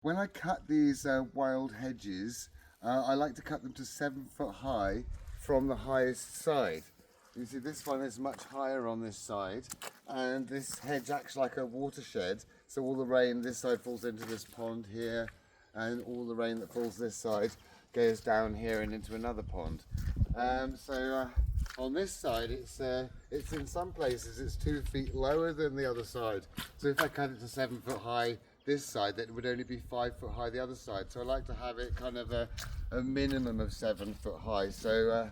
When I cut these wild hedges, I like to cut them to 7 foot high from the highest side. You see this one is much higher on this side, and this hedge acts like a watershed, so all the rain this side falls into this pond here, and all the rain that falls this side goes down here and into another pond. On this side it's in some places it's 2 feet lower than the other side, so if I cut it to 7 foot high this side, that it would only be 5 foot high the other side. So I like to have it kind of a minimum of 7 foot high. So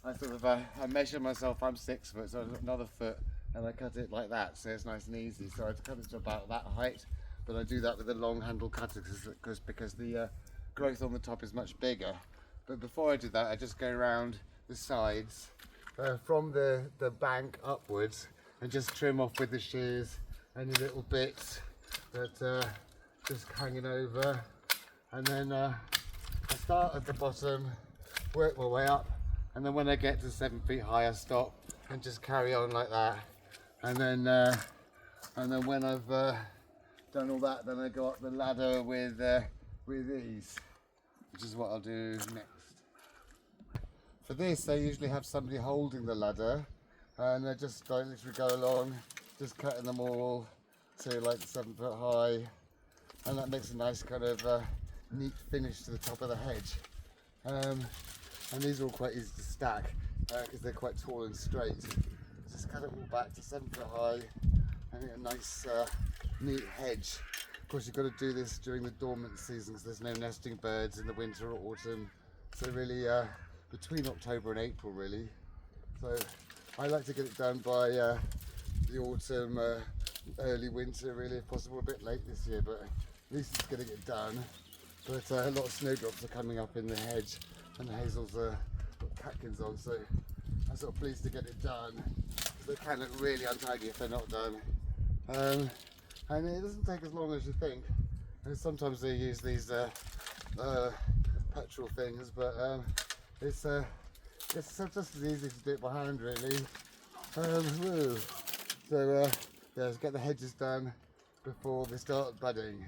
I sort of I measure myself. I'm 6 foot, so I've got another foot, and I cut it like that, so it's nice and easy. So I cut it to about that height, but I do that with a long handle cutter because the growth on the top is much bigger. But before I do that, I just go around the sides from the bank upwards and just trim off with the shears any little bits that just hanging over, and then I start at the bottom, work my way up, and then when I get to 7 feet high I stop and just carry on like that, and then when I've done all that, then I go up the ladder with ease, which is what I'll do next. For this I usually have somebody holding the ladder, and I just literally go along, just cutting them all to like 7 foot high, and that makes a nice kind of neat finish to the top of the hedge. And these are all quite easy to stack because they're quite tall and straight. Just cut it all back to 7 foot high and get a nice neat hedge. Of course you've got to do this during the dormant season because there's no nesting birds in the winter or autumn, so really between October and April really. So I like to get it done by the autumn, early winter really, if possible. A bit late this year, but at least it's going to get done. But a lot of snowdrops are coming up in the hedge, and the hazels are got catkins on, so I'm sort of pleased to get it done. They can look really untidy if they're not done. And it doesn't take as long as you think. And sometimes they use these petrol things, but it's just as easy to do it by hand really. So yeah, let's get the hedges done before they start budding.